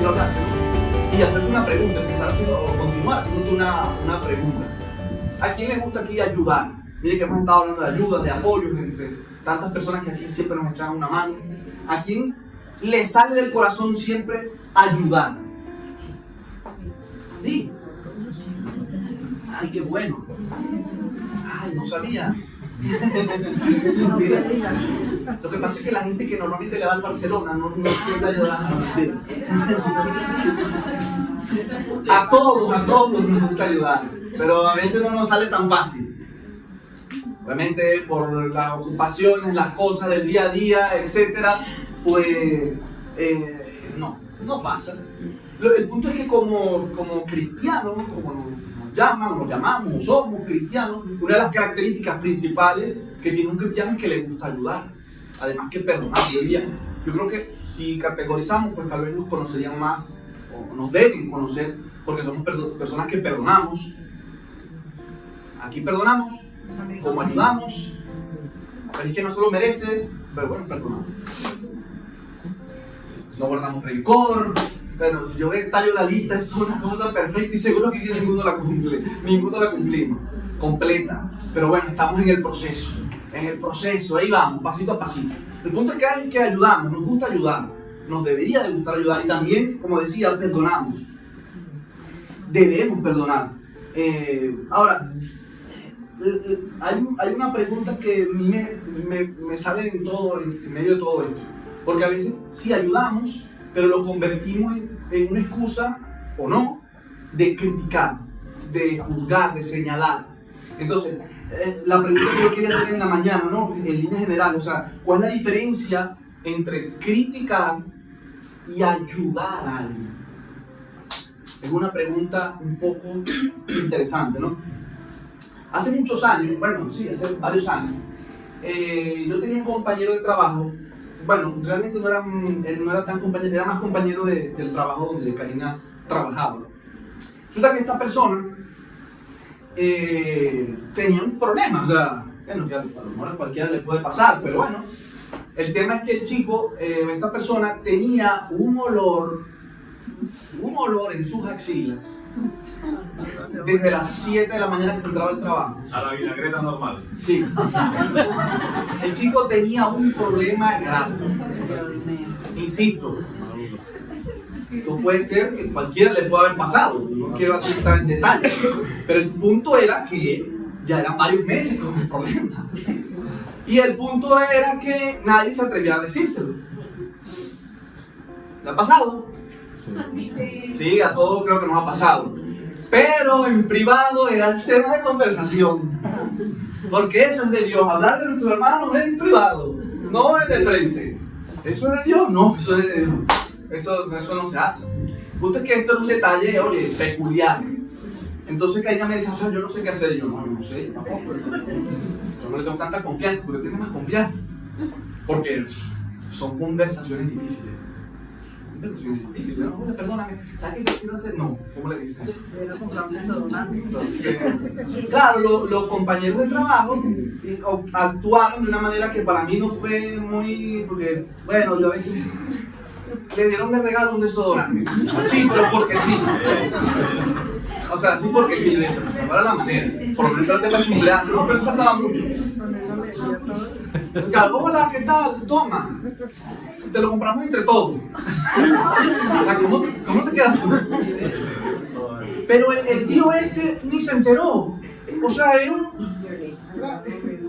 quiero hablarte, ¿no? Y hacerte una pregunta, empezar haciendo, o continuar haciéndote una pregunta. ¿A quién le gusta aquí ayudar? Mire que hemos estado hablando de ayuda, de apoyos, entre tantas personas que aquí siempre nos echan una mano. ¿A quién le sale del corazón siempre ayudar? Sí. Ay, qué bueno. Ay, no sabía. Lo que pasa es que la gente que normalmente le va al Barcelona no quiere ayudar a todos nos gusta ayudar, pero a veces no nos sale tan fácil. Obviamente por las ocupaciones, las cosas del día a día, etcétera, pues no pasa. El punto es que como cristianos, como nos llamamos, o somos cristianos, una de las características principales que tiene un cristiano es que le gusta ayudar, además que perdonar. Yo creo que si categorizamos, pues tal vez nos conocerían más, o nos deben conocer, porque somos personas que perdonamos. Aquí perdonamos, como ayudamos, pero es que no se lo merece, pero bueno, perdonamos. No guardamos rencor. Bueno, si yo tallo la lista, es una cosa perfecta y seguro que ninguno la cumplimos completa. Pero bueno, estamos en el proceso, ahí vamos, pasito a pasito. El punto es que ayudamos, nos gusta ayudar, nos debería de gustar ayudar y también, como decía, perdonamos. Debemos perdonar. Ahora, hay una pregunta que a mí me sale en medio de todo esto. Porque a veces sí ayudamos, pero lo convertimos en una excusa, o no, de criticar, de juzgar, de señalar. Entonces, la pregunta que yo quería hacer en la mañana, ¿no? En línea general, o sea, ¿cuál es la diferencia entre criticar y ayudar a alguien? Es una pregunta un poco interesante, ¿no? Hace muchos años, bueno, sí, hace varios años, yo tenía un compañero de trabajo. Bueno, realmente él no era tan compañero, era más compañero del trabajo donde Karina trabajaba. Resulta que esta persona tenía un problema, o sea, bueno, a lo mejor a cualquiera le puede pasar, pero bueno, el tema es que el chico, esta persona tenía un olor en sus axilas desde las 7 de la mañana que se entraba al trabajo. A la vinagreta normal. Sí. El chico tenía un problema grave. Insisto, esto puede ser que cualquiera le pueda haber pasado. No quiero entrar en detalles. Pero el punto era que ya eran varios meses con el problema. Y el punto era que nadie se atrevía a decírselo. ¿Le ha pasado? Sí, a todos creo que nos ha pasado. Pero en privado era el tema de conversación. Porque eso es de Dios. Hablar de nuestros hermanos es en privado, no es de frente. ¿Eso es de Dios? No, eso es de Dios. Eso no se hace. El punto es que esto es un detalle, oye, peculiar. Entonces Karina me dice, o sea, yo no sé qué hacer. Yo no sé, tampoco. Yo no le tengo tanta confianza, porque tiene más confianza. Porque son conversaciones difíciles. Difícil, ¿no? Perdóname, ¿sabes qué quiero hacer? No, ¿cómo le dicen? Entonces, claro, los compañeros de trabajo actuaron de una manera que para mí no fue muy, porque, bueno, yo a veces le dieron de regalo un desodorante, así, pero porque sí. O sea, sí porque sí, esa era la manera. Por lo menos el tema del cumpleaños, no me faltaba mucho. Claro, hola, ¿qué tal? Toma. Te lo compramos entre todos. O sea, ¿cómo te quedas tú? Pero el tío este ni se enteró. O sea, él...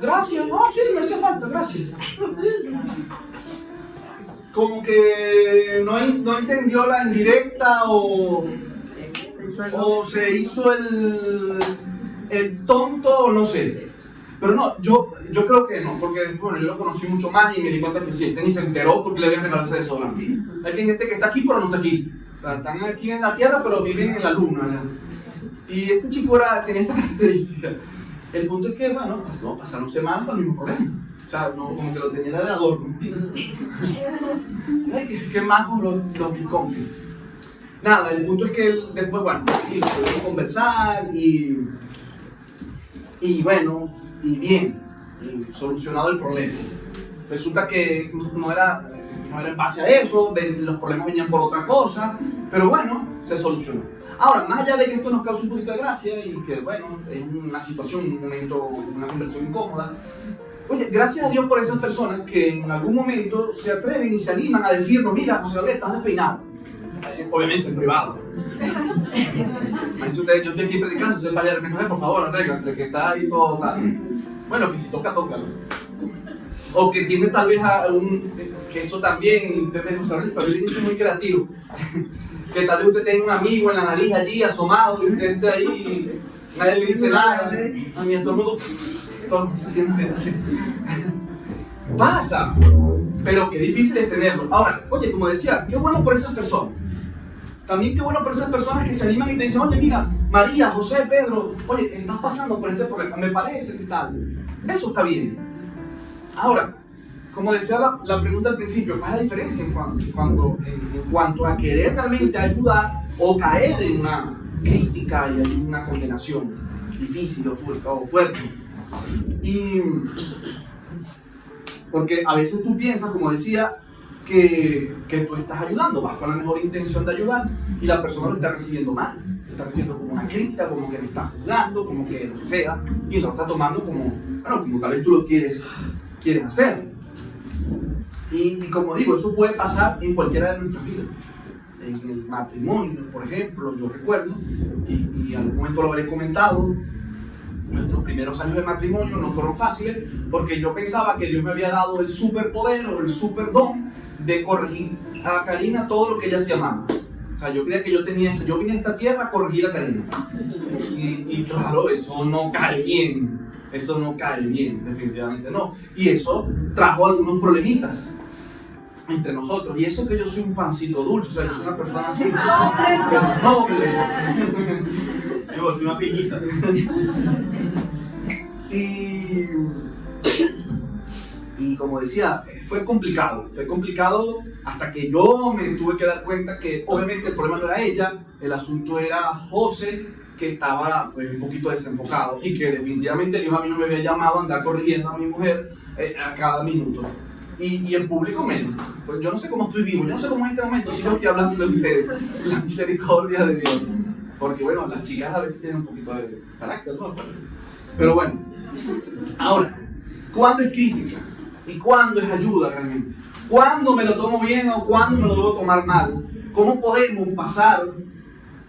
Gracias, no, sí, me hacía falta, gracias. Como que no entendió la indirecta o se hizo el tonto, no sé. Pero no, yo creo que no, porque bueno, yo lo conocí mucho más y me di cuenta que sí, ese ni se enteró porque le habían regalado ese desodorante. Hay gente que está aquí pero no está aquí. O sea, están aquí en la tierra pero viven en la luna, ¿no? Y este chico tenía esta característica. El punto es que, bueno, pasaron semanas con el mismo problema. O sea, no, como que lo tenía de adorno. ¿Qué más con los biconques? Nada, el punto es que él después, bueno, sí, pudimos conversar y bueno, y bien, y solucionado el problema. Resulta que no era en base a eso, los problemas venían por otra cosa, Pero bueno, se solucionó. Ahora, más allá de que esto nos cause un poquito de gracia y que, bueno, es una situación, un momento, una conversación incómoda, oye, gracias a Dios por esas personas que en algún momento se atreven y se animan a decirnos, mira, José Gabriel, estás despeinado. Obviamente en privado. Yo estoy aquí predicando, entonces para allá, por favor, arréglate, que está ahí todo tal. Bueno, que si toca, tócalo. O que tiene tal vez que eso también, ustedes no saben, pero yo estoy muy creativo. Que tal vez usted tenga un amigo en la nariz allí asomado y usted esté ahí, nadie le dice nada. A mí todo el mundo se siente así. Pasa, pero qué difícil es tenerlo. Ahora, oye, como decía, qué bueno por esas personas. También qué bueno por esas personas que se animan y te dicen, oye, mira, María, José, Pedro, oye, estás pasando por este problema, me parece que tal. Eso está bien. Ahora, como decía la pregunta al principio, ¿cuál es la diferencia en cuanto a querer realmente ayudar o caer en una crítica y en una condenación difícil o fuerte? Y porque a veces tú piensas, como decía, que tú estás ayudando, vas con la mejor intención de ayudar y la persona lo está recibiendo mal, lo está recibiendo como una crítica, como que me está juzgando, como que lo que sea, y lo está tomando como, bueno, como tal vez tú lo quieres hacer. Y como digo, eso puede pasar en cualquiera de nuestras vidas. En el matrimonio, por ejemplo, yo recuerdo, y en algún momento lo habré comentado, nuestros primeros años de matrimonio no fueron fáciles porque yo pensaba que Dios me había dado el superpoder o el superdón de corregir a Karina todo lo que ella hacía mal. O sea, yo creía que yo vine a esta tierra a corregir a Karina. Y claro, eso no cae bien. Eso no cae bien, definitivamente no. Y eso trajo algunos problemitas entre nosotros. Y eso que yo soy un pancito dulce, o sea, yo soy una persona noble. Yo soy una piñita. Y como decía, fue complicado hasta que yo me tuve que dar cuenta que obviamente el problema no era ella, el asunto era José, que estaba pues, un poquito desenfocado y que definitivamente Dios a mí no me había llamado a andar corrigiendo a mi mujer a cada minuto. Y el público menos. Pues yo no sé cómo estoy vivo, yo no sé cómo en este momento sigo aquí hablando de ustedes, la misericordia de Dios. Porque bueno, las chicas a veces tienen un poquito de carácter, ¿no? Pero bueno, ahora, ¿cuándo es crítica? ¿Y cuándo es ayuda realmente? ¿Cuándo me lo tomo bien o cuándo me lo debo tomar mal? ¿Cómo podemos pasar?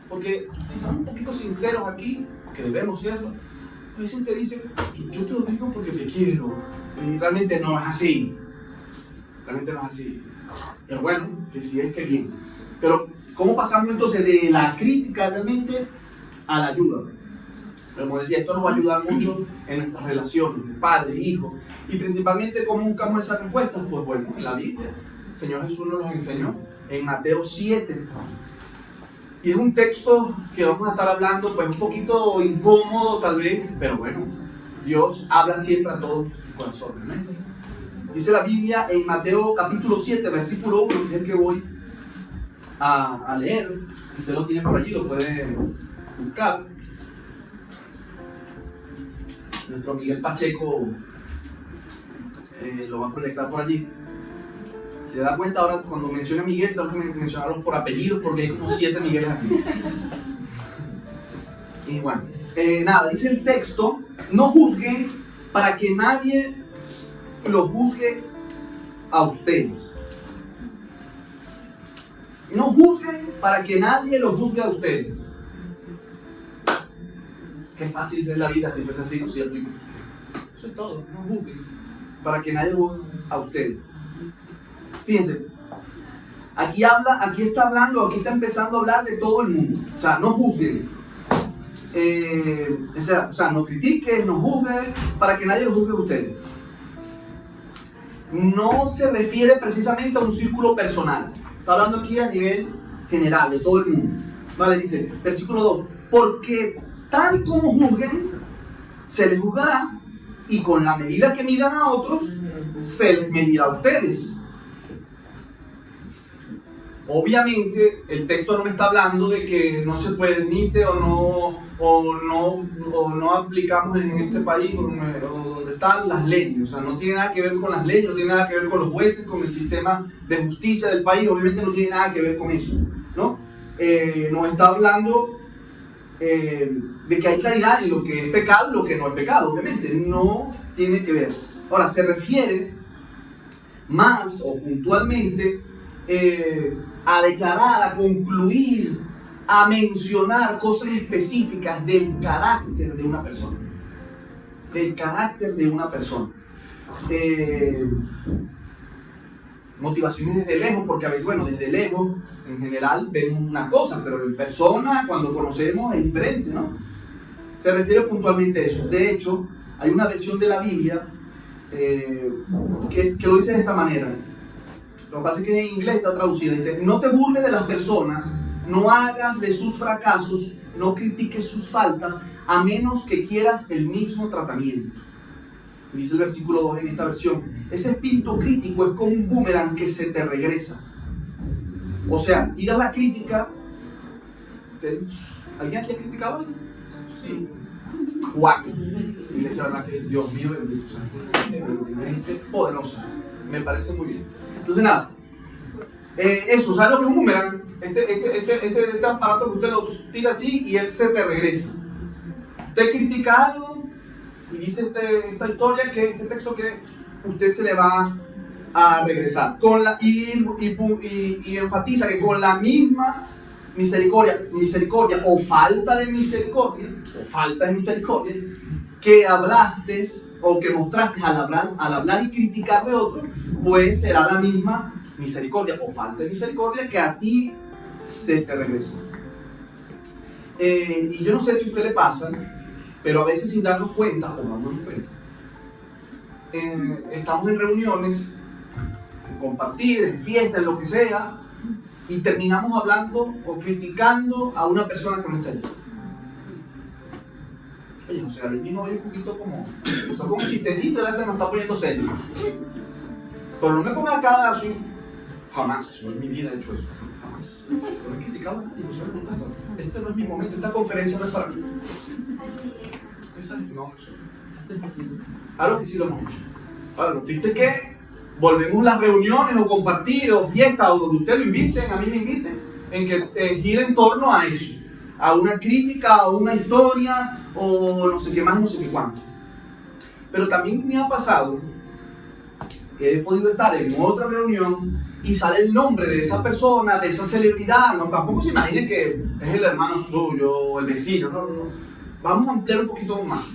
Porque si somos un poquito sinceros aquí, que debemos serlo, a veces te dicen, yo te lo digo porque te quiero. Y realmente no es así. Realmente no es así. Pero bueno, que sí es que bien. Pero, ¿cómo pasamos entonces de la crítica realmente a la ayuda? Como decía, esto nos va a ayudar mucho en nuestras relaciones, padre, hijo. Y principalmente, ¿cómo buscamos esas respuestas? Pues bueno, en la Biblia. El Señor Jesús nos los enseñó en Mateo 7. Y es un texto que vamos a estar hablando, pues un poquito incómodo tal vez, pero bueno, Dios habla siempre a todos los corazones, ¿no? Dice la Biblia en Mateo capítulo 7, versículo 1, que es el que voy a leer. Si usted lo tiene por allí, lo puede buscar. Nuestro Miguel Pacheco lo va a proyectar por allí. Si se da cuenta ahora, cuando mencione a Miguel, tengo que mencionarlos por apellidos porque hay como 7 Migueles aquí. Y bueno, nada, dice el texto, no juzguen para que nadie lo juzgue a ustedes. No juzguen para que nadie lo juzgue a ustedes. Qué fácil es la vida si fuese así, ¿no es cierto? Eso es todo, no juzguen para que nadie lo juzgue a ustedes. Fíjense, aquí está empezando a hablar de todo el mundo. O sea, no juzguen. O sea, no critiquen, no juzguen, para que nadie lo juzgue a ustedes. No se refiere precisamente a un círculo personal. Está hablando aquí a nivel general, de todo el mundo. Vale, dice, versículo 2, porque tal como juzguen, se les juzgará, y con la medida que midan a otros, se les medirá a ustedes. Obviamente el texto no me está hablando de que no se permite o no aplicamos en este país o donde están las leyes. O sea, no tiene nada que ver con las leyes, no tiene nada que ver con los jueces, con el sistema de justicia del país. Obviamente no tiene nada que ver con eso, ¿no? nos está hablando de que hay claridad en lo que es pecado y lo que no es pecado, obviamente, no tiene que ver. Ahora, se refiere más o puntualmente a declarar, a concluir, a mencionar cosas específicas del carácter de una persona. Del carácter de una persona. Motivaciones desde lejos, porque a veces, bueno, desde lejos, en general, vemos una cosa, pero en persona, cuando conocemos, es diferente, ¿no? Se refiere puntualmente a eso. De hecho, hay una versión de la Biblia que lo dice de esta manera. Lo que pasa es que en inglés está traducida. Dice: no te burles de las personas, no hagas de sus fracasos, no critiques sus faltas, a menos que quieras el mismo tratamiento. Dice el versículo 2 en esta versión: ese espíritu crítico es como un boomerang que se te regresa. O sea, tiras la crítica. ¿Alguien aquí ha criticado a alguien? Sí. Guapo. Iglesia, verdad que Dios mío, bendito. Una gente poderosa. Me parece muy bien. Entonces, nada. Eso, ¿sabes lo que es un boomerang? Este aparato que usted lo tira así y él se te regresa. Usted critica algo y dice esta historia, que este texto, que usted se le va a regresar. Y enfatiza que con la misma misericordia o falta de misericordia, que hablaste o que mostraste al hablar y criticar de otro, pues será la misma misericordia o falta de misericordia que a ti se te regresa. Y yo no sé si a usted le pasa, pero a veces sin darnos cuenta, o dándonos cuenta, estamos en reuniones, en compartir, en fiestas, en lo que sea, y terminamos hablando o criticando a una persona que no está allí. Oye, José David vino hoy un poquito como un chistecito, y se nos está poniendo serio. Pero no me ponga cada así. Jamás, yo en mi vida he hecho eso. Jamás. No he criticado a nadie, José David. Este no es mi momento, esta conferencia no es para mí. No, algo que sí lo hemos hecho. Ahora, lo triste es que volvemos las reuniones o compartir o fiestas o donde usted lo inviten, a mí me inviten, en que gira en torno a eso, a una crítica o una historia o no sé qué más, no sé qué cuánto. Pero también me ha pasado que he podido estar en otra reunión y sale el nombre de esa persona, de esa celebridad. No, tampoco se imaginen que es el hermano suyo o el vecino, no. Vamos a ampliar un poquito más.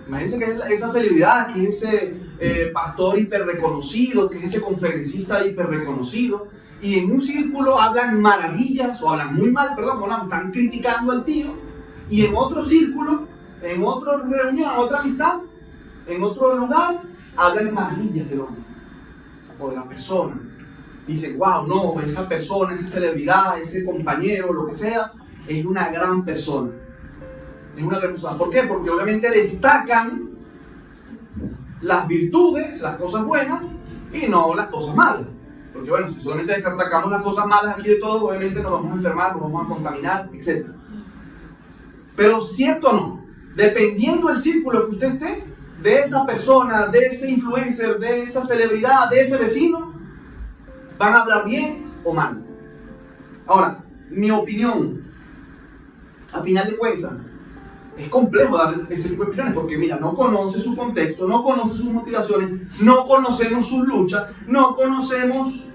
Imagínense que es esa celebridad, que es ese pastor hiper reconocido, que es ese conferencista hiper reconocido, y en un círculo hablan maravillas, o hablan muy mal, están criticando al tío, y en otro círculo, en otra reunión, en otra amistad, en otro lugar, hablan maravillas del hombre, o de la persona. Dicen: wow, no, esa persona, esa celebridad, ese compañero, lo que sea, es una gran persona. Es una gran persona. ¿Por qué? Porque obviamente destacan las virtudes, las cosas buenas, y no las cosas malas. Porque bueno, si solamente destacamos las cosas malas aquí de todo, obviamente nos vamos a enfermar, nos vamos a contaminar, etc. Pero cierto o no, dependiendo del círculo que usted esté, de esa persona, de ese influencer, de esa celebridad, de ese vecino, van a hablar bien o mal. Ahora, mi opinión, a final de cuentas, es complejo dar ese tipo de opiniones, porque mira, no conoce su contexto, no conoce sus motivaciones, no conocemos sus luchas, no conocemos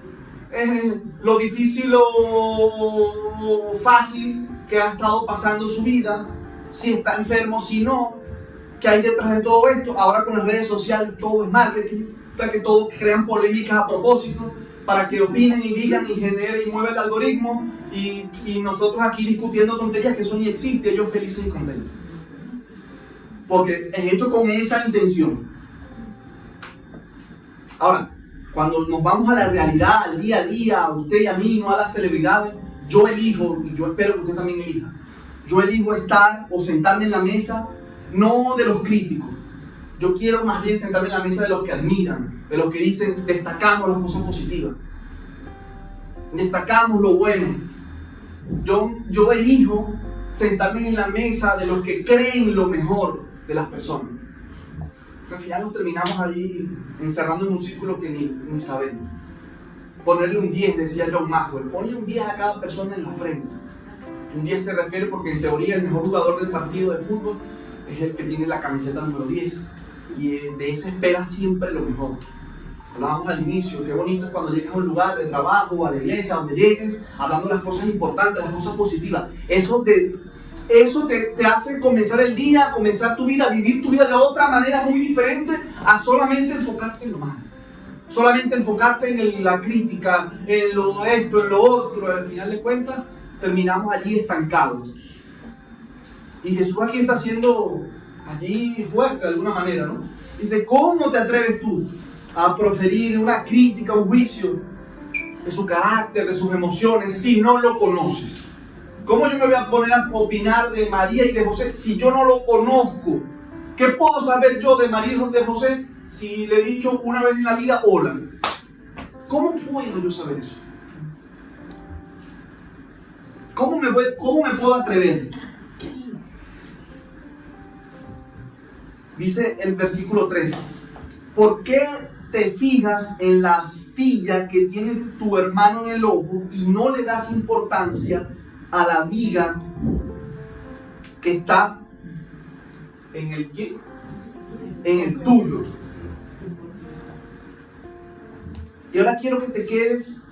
lo difícil o fácil que ha estado pasando su vida, si está enfermo, si no, qué hay detrás de todo esto. Ahora con las redes sociales todo es marketing, para que todos crean polémicas a propósito, para que opinen y digan y generen y muevan el algoritmo, y nosotros aquí discutiendo tonterías que eso ni existe, ellos felices y contentos. Porque es hecho con esa intención. Ahora, cuando nos vamos a la realidad, al día a día, a usted y a mí, no a las celebridades, yo elijo, y yo espero que usted también elija, yo elijo estar o sentarme en la mesa, no de los críticos. Yo quiero más bien sentarme en la mesa de los que admiran, de los que dicen: destacamos las cosas positivas, destacamos lo bueno. Yo elijo sentarme en la mesa de los que creen lo mejor de las personas. Al final nos terminamos ahí encerrando en un círculo que ni sabemos. Ponerle un 10, decía John Maxwell, ponle un 10 a cada persona en la frente. Un 10 se refiere porque en teoría el mejor jugador del partido de fútbol es el que tiene la camiseta número 10. Y de ese espera siempre lo mejor. Hablábamos al inicio, qué bonito es cuando llegas a un lugar de trabajo, a la iglesia, donde llegues, hablando de las cosas importantes, las cosas positivas. Eso te hace comenzar el día, comenzar tu vida, vivir tu vida de otra manera muy diferente a solamente enfocarte en lo malo. Solamente enfocarte en la crítica, en lo esto, en lo otro. Al final de cuentas, terminamos allí estancados. Y Jesús aquí está siendo allí fuerte de alguna manera, ¿no? Dice, ¿cómo te atreves tú a proferir una crítica, un juicio de su carácter, de sus emociones, si no lo conoces? ¿Cómo yo me voy a poner a opinar de María y de José si yo no lo conozco? ¿Qué puedo saber yo de María y de José si le he dicho una vez en la vida hola? ¿Cómo puedo yo saber eso? ¿Cómo me puedo atrever? Dice el versículo 13, ¿por qué te fijas en la astilla que tiene tu hermano en el ojo y no le das importancia a la viga que está en el ¿qué? En el tuyo? Y ahora quiero que te quedes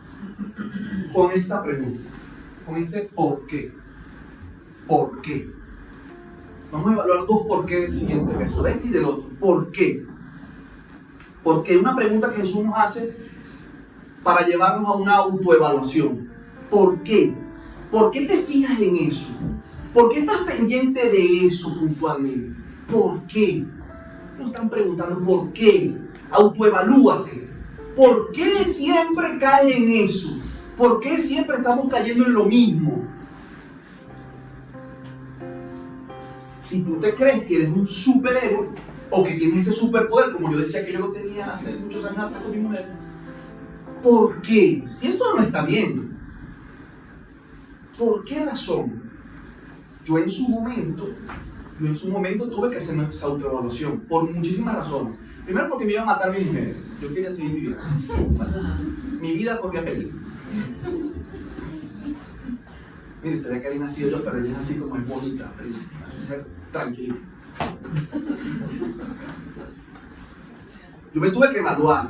con esta pregunta, con este ¿por qué? ¿Por qué? Vamos a evaluar dos por qué del siguiente verso, de este y del otro. ¿Por qué? Porque una pregunta que Jesús nos hace para llevarnos a una autoevaluación. ¿Por qué? ¿Por qué te fijas en eso? ¿Por qué estás pendiente de eso puntualmente? ¿Por qué? Nos están preguntando ¿por qué? Autoevalúate. ¿Por qué siempre caes en eso? ¿Por qué siempre estamos cayendo en lo mismo? Si tú te crees que eres un superhéroe o que tienes ese superpoder, como yo decía que yo lo tenía hace muchos años atrás con mi mujer, ¿por qué? Si esto no está bien, ¿por qué razón? Yo en su momento tuve que hacer esa autoevaluación por muchísimas razones. Primero porque me iba a matar mi mujer. Yo quería seguir mi vida. Mi vida corría peligro. Mire, estaría que había nacido yo, pero ella es así como es bonita, tranquila. Yo me tuve que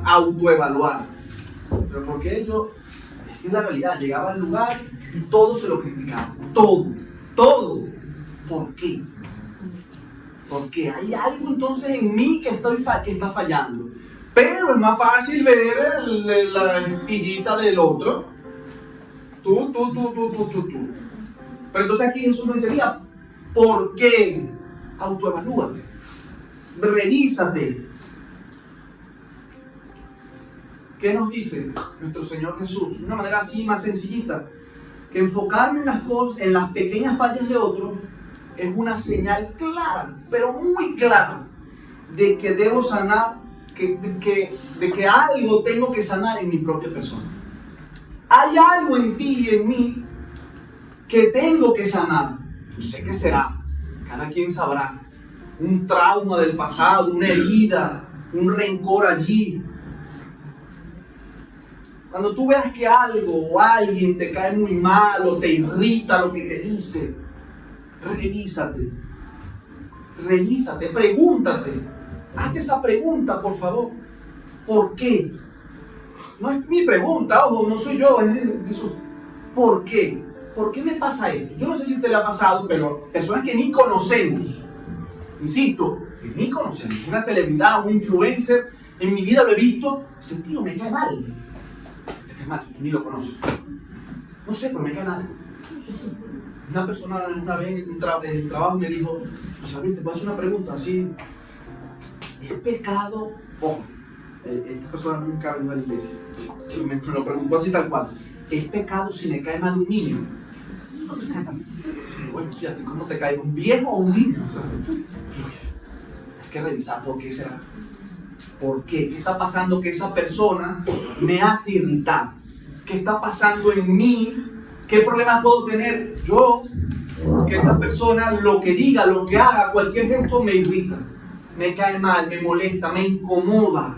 autoevaluar. ¿Pero por qué yo? Es que es la realidad, llegaba al lugar y todo se lo criticaba. Todo. ¿Por qué? Porque hay algo entonces en mí que está fallando. Pero es más fácil ver la espiguita del otro. Tú. Pero entonces aquí Jesús nos enseña, ¿por qué? Autoevalúate, revísate. ¿Qué nos dice nuestro Señor Jesús? De una manera así más sencillita, que enfocarme en las pequeñas fallas de otros es una señal clara, pero muy clara, de que debo sanar, de que algo tengo que sanar en mi propia persona. Hay algo en ti y en mí que tengo que sanar. No sé qué será, cada quien sabrá. Un trauma del pasado, una herida, un rencor allí. Cuando tú veas que algo o alguien te cae muy mal o te irrita lo que te dice, revísate, pregúntate. Hazte esa pregunta, por favor. ¿Por qué? No es mi pregunta, ojo, no soy yo, es Jesús. ¿Por qué? ¿Por qué me pasa esto? Yo no sé si te le ha pasado, pero personas que ni conocemos, insisto, que ni conocemos, una celebridad, un influencer, en mi vida lo he visto, ese tío me cae mal. Te cae mal, ni lo conoces. No sé, pero me cae mal. Una persona una vez en un trabajo me dijo, Sabrina, te puedo hacer una pregunta así. ¿Es pecado? Ojo, esta persona nunca ha venido a la iglesia. Me lo preguntó así tal cual. ¿Es pecado si me cae mal un niño? Bueno, sí, así como te cae un viejo o un niño. Hay que revisar por qué será. ¿Por qué? ¿Qué está pasando que esa persona me hace irritar? ¿Qué está pasando en mí? ¿Qué problemas puedo tener yo? Que esa persona, lo que diga, lo que haga, cualquier gesto me irrita, me cae mal, me molesta, me incomoda.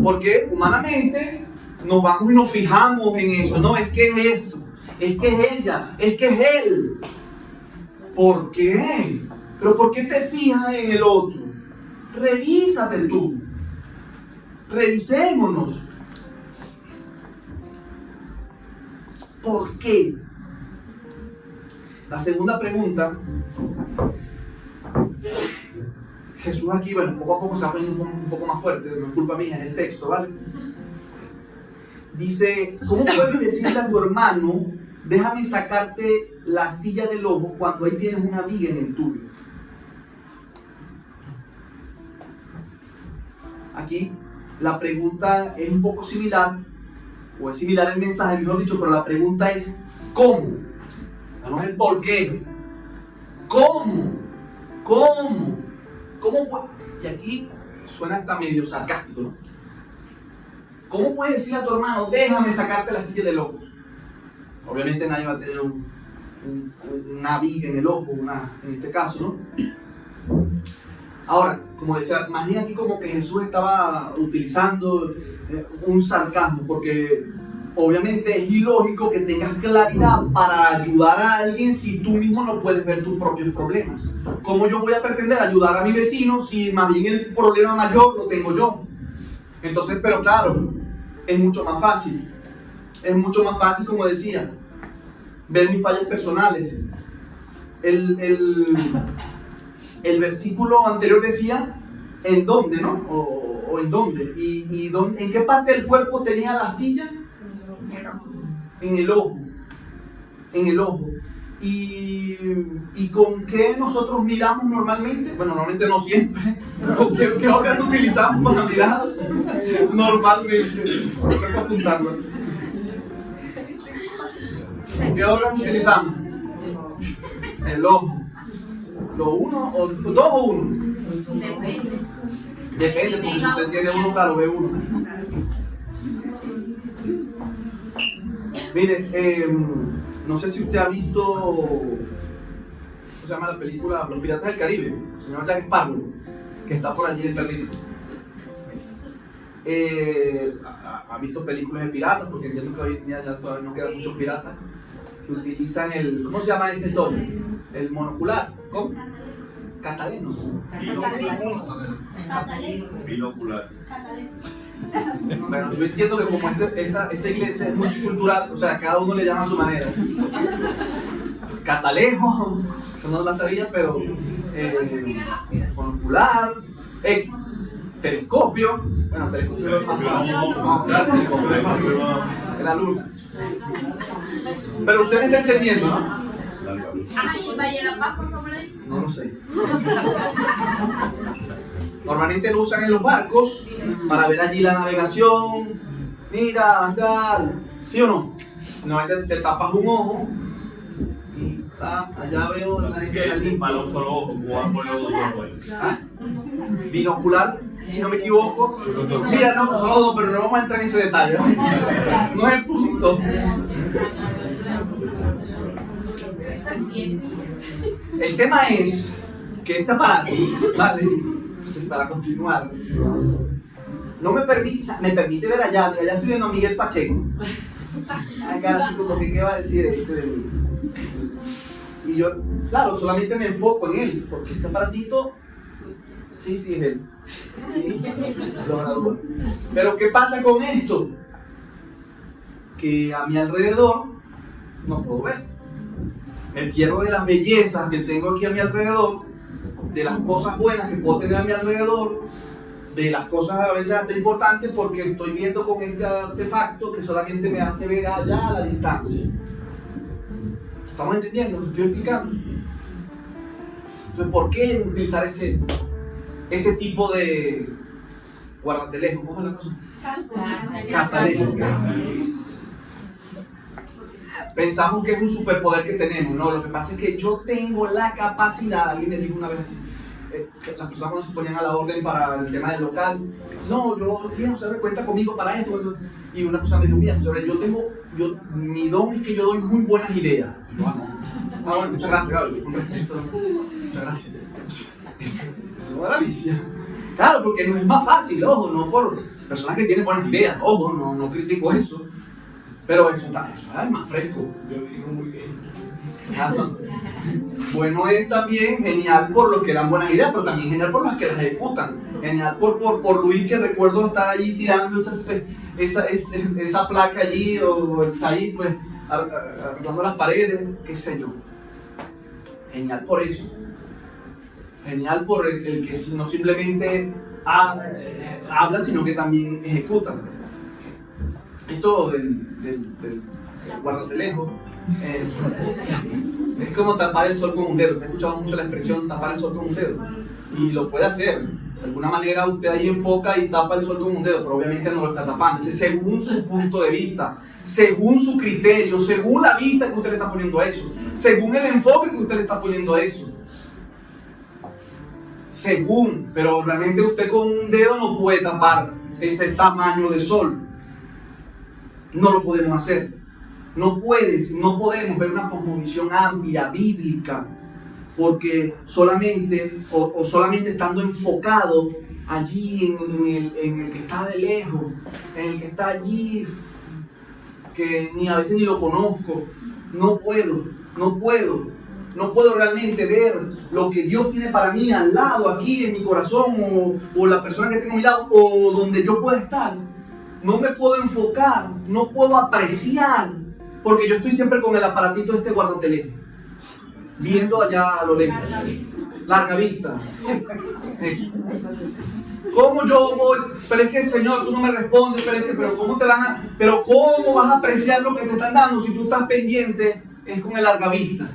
Porque humanamente nos vamos y nos fijamos en eso, ¿no? Es que es eso. es que es ella, es que es él. ¿Por qué? ¿Pero por qué te fijas en el otro? Revísate tú. Revisémonos. ¿Por qué? La segunda pregunta, Jesús aquí, bueno, poco a poco se va poniendo un poco más fuerte, no es culpa mía, es el texto, ¿vale? Dice, ¿cómo puedes decirle a tu hermano, déjame sacarte la astilla del ojo cuando ahí tienes una viga en el tuyo? Aquí la pregunta es un poco similar, o es similar el mensaje, mejor dicho, pero la pregunta es ¿cómo? No es el por qué. ¿Cómo? ¿Cómo? ¿Cómo? Y aquí suena hasta medio sarcástico, ¿no? ¿Cómo puedes decirle a tu hermano, déjame sacarte la astilla del ojo? Obviamente nadie va a tener una viga en el ojo, en este caso, ¿no? Ahora, como decía, imagina aquí como que Jesús estaba utilizando un sarcasmo, porque obviamente es ilógico que tengas claridad para ayudar a alguien si tú mismo no puedes ver tus propios problemas. ¿Cómo yo voy a pretender ayudar a mi vecino si más bien el problema mayor lo tengo yo? Entonces, pero claro, es mucho más fácil. Es mucho más fácil, como decía, ver mis fallas personales. El versículo anterior decía, ¿en dónde, no? O en dónde. ¿Y dónde, en qué parte del cuerpo tenía la astilla? En el ojo. En el ojo. ¿Y con qué nosotros miramos normalmente? Bueno, normalmente no siempre. ¿Con qué órgano utilizamos para mirar? Normalmente. Tengo que apuntarlo. ¿Qué órgano utilizamos? El ojo. ¿Lo uno o dos o uno? Depende, porque si usted tiene uno, claro, ve uno. Mire, no sé si usted ha visto, ¿cómo se llama la película? Los Piratas del Caribe, el señor Jack Sparrow, que está por allí en Berlín. ¿Ha visto películas de piratas? Porque entiendo que hoy en día ya todavía no quedan muchos piratas que utilizan el, ¿cómo se llama este tono? El monocular. ¿Cómo? Cataleno. Binocular. Bueno, yo entiendo que como esta iglesia es multicultural, o sea, cada uno le llama a su manera. Catalejo, eso no la sabía, pero monocular, telescopio, bueno, telescopio es la luna. Pero usted me está entendiendo, ¿no? Ay, Valle La Paz, ¿cómo le dice? No lo sé. Normalmente lo usan en los barcos para ver allí la navegación. Mira, tal. ¿Sí o no? Normalmente te tapas un ojo y allá veo la gente allí. Para un solo ojo, ¿Ah? Binocular, si no me equivoco. Mira, no, solo dos, pero no vamos a entrar en ese detalle. No es el punto. El tema es que este aparato, ¿vale? Para continuar, no me permite ver allá estoy viendo a Miguel Pacheco. Acá así como que, ¿qué va a decir este de mí? Y yo, claro, solamente me enfoco en él, porque este aparatito, sí, es él. Sí, pero ¿qué pasa con esto? Que a mi alrededor no puedo ver. Me pierdo de las bellezas que tengo aquí a mi alrededor, de las cosas buenas que puedo tener a mi alrededor, de las cosas a veces hasta importantes, porque estoy viendo con este artefacto que solamente me hace ver allá a la distancia. ¿Estamos entendiendo? ¿Lo estoy explicando? Entonces, ¿por qué utilizar ese tipo de guardatelejo? ¿Cómo es la cosa? Catalejo. Pensamos que es un superpoder que tenemos. No, lo que pasa es que yo tengo la capacidad. Alguien me dijo una vez así, las personas cuando se ponían a la orden para el tema del local, no, José, cuenta conmigo para esto. Y una persona me dijo, mira, José, mi don es que yo doy muy buenas ideas. Bueno, muchas gracias, Gabriel, con respeto. Muchas gracias. Es una maravilla. Claro, porque no es más fácil, ojo, no por personas que tienen buenas ideas, ojo, no critico eso. Pero eso es más fresco. Bueno, es también genial por los que dan buenas ideas, pero también genial por los que las ejecutan. Genial por Luis, que recuerdo estar allí tirando esa placa allí, o el Said, pues, arreglando las paredes, qué sé yo. Genial por eso. Genial por el que no simplemente habla, sino que también ejecuta. Esto del guardatelejos es como tapar el sol con un dedo. Te he escuchado mucho la expresión tapar el sol con un dedo, y lo puede hacer. De alguna manera usted ahí enfoca y tapa el sol con un dedo, pero obviamente no lo está tapando. Es según su punto de vista, según su criterio, según la vista que usted le está poniendo a eso, según el enfoque que usted le está poniendo a eso. Según, pero realmente usted con un dedo no puede tapar ese tamaño de sol. No lo podemos hacer. No podemos ver una cosmovisión amplia, bíblica, porque solamente estando enfocado allí en el que está de lejos, en el que está allí, que a veces ni lo conozco, no puedo realmente ver lo que Dios tiene para mí al lado, aquí en mi corazón, o la persona que tengo a mi lado, o donde yo pueda estar. No me puedo enfocar, no puedo apreciar, porque yo estoy siempre con el aparatito de este guardatelejos, viendo allá a lo lejos. Larga vista. Eso. ¿Cómo yo voy? Pero es que, Señor, tú no me respondes, pero ¿cómo ¿cómo vas a apreciar lo que te están dando si tú estás pendiente? Es con el larga vista.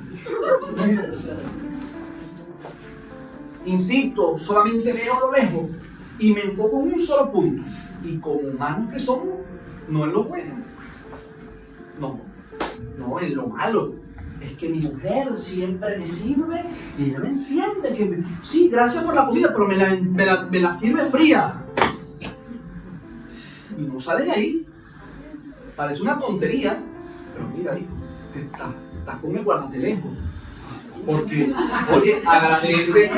Insisto, solamente veo a lo lejos y me enfoco en un solo punto. Y como humanos que somos, no en lo bueno, no en lo malo. Es que mi mujer siempre me sirve y ella me entiende que sí, gracias por la comida, pero me la sirve fría. Y no sale de ahí. Parece una tontería, pero mira, hijo, estás con el guardatelejos. Porque, oye, agradece.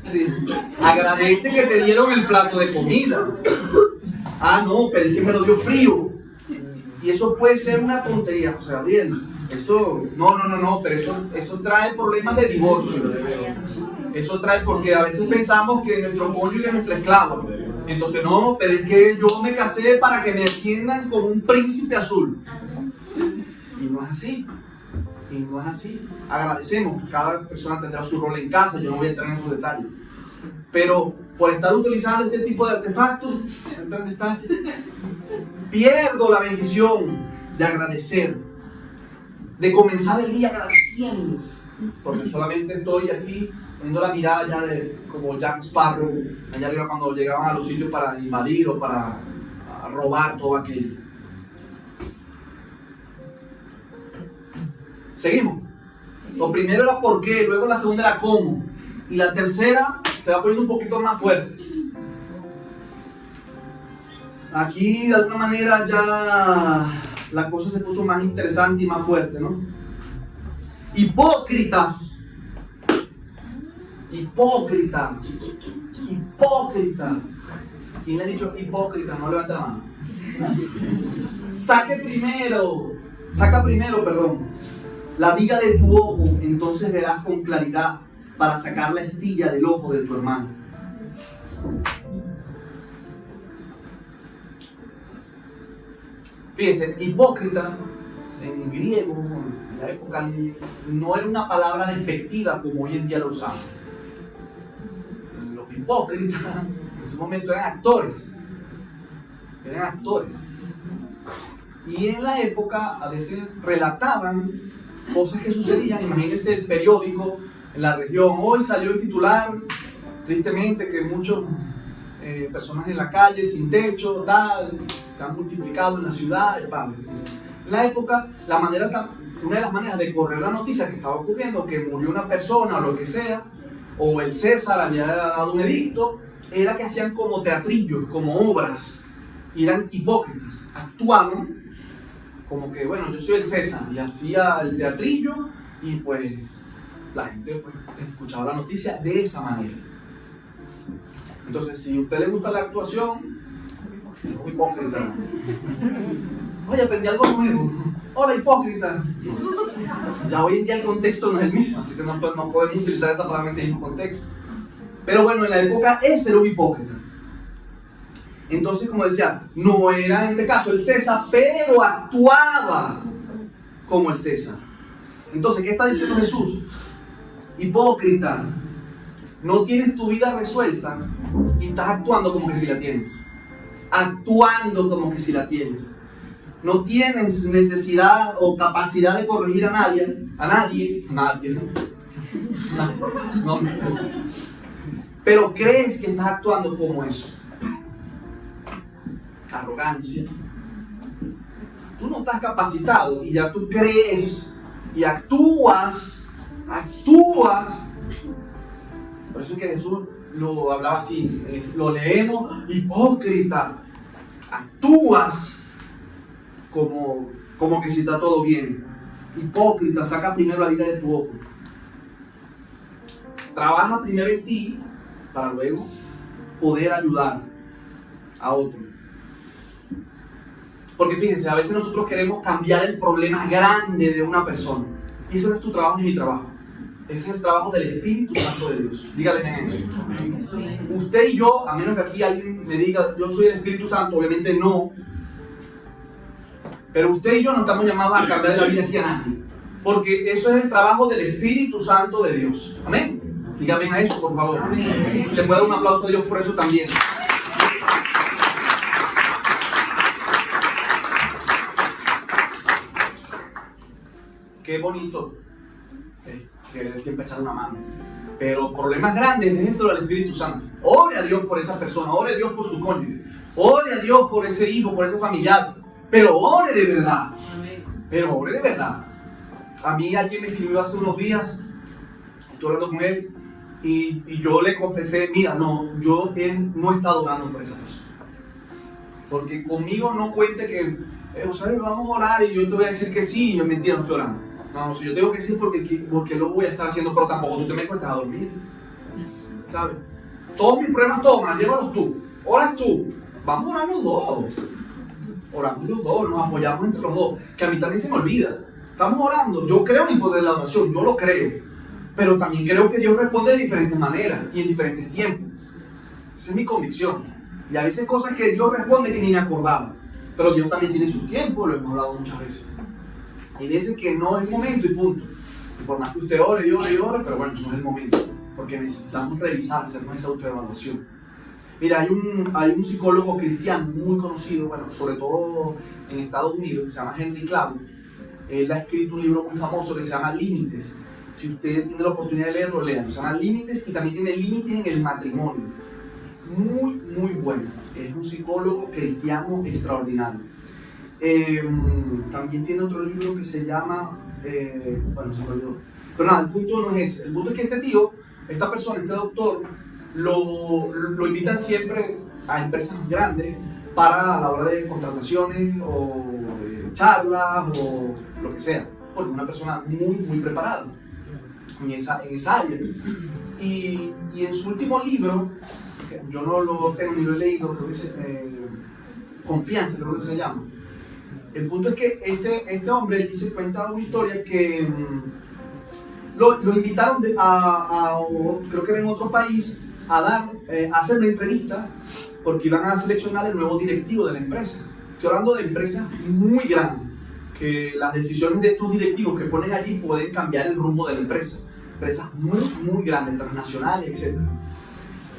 Sí, agradece que te dieron el plato de comida. Ah, no, pero es que me lo dio frío. Y eso puede ser una tontería, o sea, bien, eso, no, pero eso trae problemas de divorcio. Eso trae, porque a veces pensamos que nuestro cónyuge es nuestro esclavo. Entonces, no, pero es que yo me casé para que me atiendan como un príncipe azul. Y no es así. Agradecemos, cada persona tendrá su rol en casa, yo no voy a entrar en esos detalles. Pero por estar utilizando este tipo de artefactos, pierdo la bendición de agradecer, de comenzar el día agradeciendo, porque solamente estoy aquí poniendo la mirada ya como Jack Sparrow allá arriba cuando llegaban a los sitios para invadir o para robar todo aquello. Seguimos. Lo primero era por qué, luego la segunda era cómo, y la tercera se va poniendo un poquito más fuerte. Aquí de alguna manera ya la cosa se puso más interesante y más fuerte, ¿no? Hipócritas. ¿Quién le ha dicho hipócrita? No levanta la mano. Saca primero, la viga de tu ojo, entonces verás con claridad para sacar la estilla del ojo de tu hermano. Fíjense, hipócrita en griego, en la época, no era una palabra despectiva como hoy en día la usamos. Los hipócritas en ese momento eran actores. Y en la época a veces relataban cosas que sucedían. Imagínense el periódico en la región. Hoy salió el titular, tristemente, que muchas personas en la calle, sin techo, se han multiplicado en la ciudad. En la época, una de las maneras de correr la noticia que estaba ocurriendo, que murió una persona o lo que sea, o el César había dado un edicto, era que hacían como teatrillos, como obras, y eran hipócritas. Actuaban como que, bueno, yo soy el César, y hacía el teatrillo, y pues la gente pues escuchaba la noticia de esa manera. Entonces, si a usted le gusta la actuación, Soy hipócrita. Oye, aprendí algo nuevo. Hola, hipócrita. Ya hoy en día el contexto no es el mismo, así que no podemos utilizar esa palabra en ese mismo contexto. Pero bueno, en la época ese era un hipócrita. Entonces, como decía, no era en este caso el César, pero actuaba como el César. Entonces, ¿qué está diciendo Jesús? Hipócrita, no tienes tu vida resuelta y estás actuando como que si la tienes. Actuando como que si la tienes. No tienes necesidad o capacidad de corregir a nadie. No. Pero crees que estás actuando como eso. Arrogancia. Tú no estás capacitado y ya tú crees y actúas. Por eso es que Jesús lo hablaba así, lo leemos, hipócrita. Actúas como que si está todo bien. Hipócrita, saca primero la vida de tu ojo. Trabaja primero en ti para luego poder ayudar a otro. Porque fíjense, a veces nosotros queremos cambiar el problema grande de una persona. Y ese no es tu trabajo ni mi trabajo. Ese es el trabajo del Espíritu Santo de Dios. Dígale en eso. Usted y yo, a menos que aquí alguien me diga, yo soy el Espíritu Santo, obviamente no. Pero usted y yo no estamos llamados a cambiar la vida aquí a nadie. Porque eso es el trabajo del Espíritu Santo de Dios. Amén. Dígame a eso, por favor. Y si le puede dar un aplauso a Dios por eso también. Qué bonito querer siempre echar una mano. Pero problemas grandes, déjenselo al Espíritu Santo. Ore a Dios por esa persona, ore a Dios por su cónyuge, ore a Dios por ese hijo, por ese familiar. Pero ore de verdad. Pero ore de verdad. A mí alguien me escribió hace unos días, estoy hablando con él, y yo le confesé, mira, no, yo no he estado orando por esa persona. Porque conmigo no cuente que, José, vamos a orar y yo te voy a decir que sí, y yo mentira, no estoy orando. No, si yo tengo que decir porque lo voy a estar haciendo, pero tampoco tú te me cuestas a dormir. ¿Sabes? Todos mis problemas, llévalos tú. Oras tú. Vamos a orar los dos. Oramos los dos, nos apoyamos entre los dos. Que a mí también se me olvida. Estamos orando. Yo creo en el poder de la oración, yo lo creo. Pero también creo que Dios responde de diferentes maneras y en diferentes tiempos. Esa es mi convicción. Y a veces cosas que Dios responde que ni me acordaba. Pero Dios también tiene sus tiempos, lo hemos hablado muchas veces. Hay veces que no es el momento y punto. Y por más que usted ore, pero bueno, no es el momento. Porque necesitamos revisar, hacernos esa autoevaluación. Mira, hay un psicólogo cristiano muy conocido, bueno, sobre todo en Estados Unidos, que se llama Henry Cloud. Él ha escrito un libro muy famoso que se llama Límites. Si usted tiene la oportunidad de leerlo, léanlo. Se llama Límites y también tiene Límites en el matrimonio. Muy, muy bueno. Es un psicólogo cristiano extraordinario. También tiene otro libro que se llama, bueno, se me olvidó. Pero nada, el punto no es ese. El punto es que este tío, esta persona, este doctor, lo invitan siempre a empresas grandes para la hora de contrataciones o charlas o lo que sea. Porque una persona muy, muy preparada en esa área. Y en su último libro, yo no lo tengo ni lo he leído, creo que es Confianza, creo que se llama. El punto es que este hombre cuenta una historia que lo invitaron creo que era en otro país, a hacer una entrevista porque iban a seleccionar el nuevo directivo de la empresa. Estoy hablando de empresas muy grandes, que las decisiones de estos directivos que ponen allí pueden cambiar el rumbo de la empresa. Empresas muy, muy grandes, transnacionales, etc.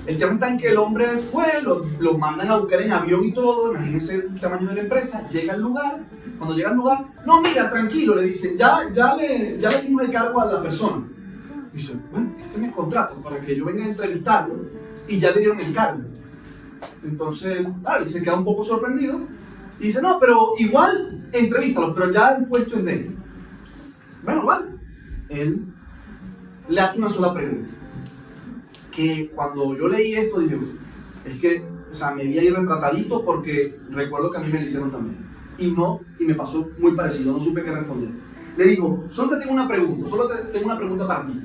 El tema está en que el hombre fue, lo mandan a buscar en avión y todo, imagínense el tamaño de la empresa, llega al lugar, cuando llega al lugar, no, mira, tranquilo, le dicen, ya le dimos el cargo a la persona. Dice, bueno, este es mi contrato para que yo venga a entrevistarlo y ya le dieron el cargo. Entonces, él se queda un poco sorprendido y dice, no, pero igual entrevístalo, pero ya el puesto es de él. Bueno, vale. Él le hace una sola pregunta. Que cuando yo leí esto dije, es que, o sea, me vi ahí retratadito porque recuerdo que a mí me lo hicieron también. Y me pasó muy parecido, no supe qué responder. Le digo, solo tengo una pregunta para ti.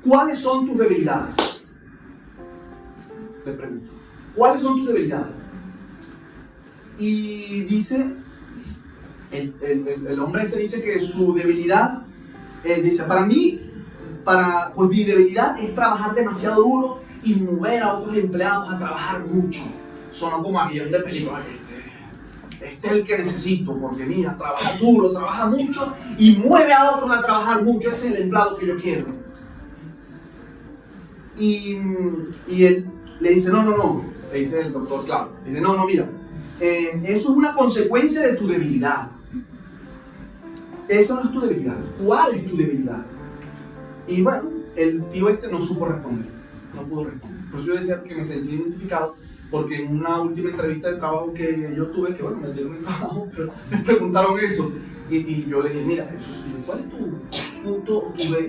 ¿Cuáles son tus debilidades? Le pregunto, ¿cuáles son tus debilidades? Y dice, el hombre este dice que su debilidad, dice, pues mi debilidad es trabajar demasiado duro y mover a otros empleados a trabajar mucho. Sonó como a guión de película. Este es el que necesito, porque mira, trabaja duro, trabaja mucho y mueve a otros a trabajar mucho. Ese es el empleado que yo quiero. Y él le dice, no, le dice el doctor, claro, le dice, no, mira, eso es una consecuencia de tu debilidad. Esa no es tu debilidad. ¿Cuál es tu debilidad? Y bueno, el tío este no supo responder, no pudo responder. Por eso yo decía que me sentí identificado, porque en una última entrevista de trabajo que yo tuve, que bueno, me dieron el trabajo, pero me preguntaron eso, y yo le dije, mira, ¿cuál es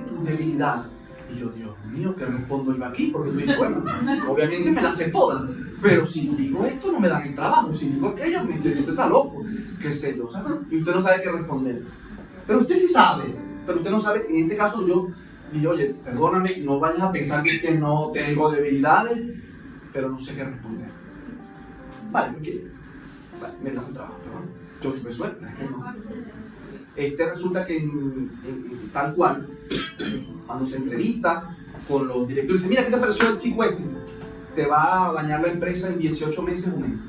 tu debilidad? Y yo, Dios mío, ¿qué respondo yo aquí? Porque tú dices, bueno, obviamente me la sé toda, pero si digo esto no me dan el trabajo, si digo aquello, usted está loco, qué sé yo, ¿sabes? Y usted no sabe qué responder. Pero usted sí sabe, pero usted no sabe. En este caso yo dije, oye, perdóname, no vayas a pensar que no tengo debilidades, pero no sé qué responder. Vale, me da un trabajo, pero bueno, yo tuve suerte, no. Resulta que tal cual, cuando se entrevista con los directores, dice, mira, ¿qué te pareció el chico este? Te va a dañar la empresa en 18 meses o menos.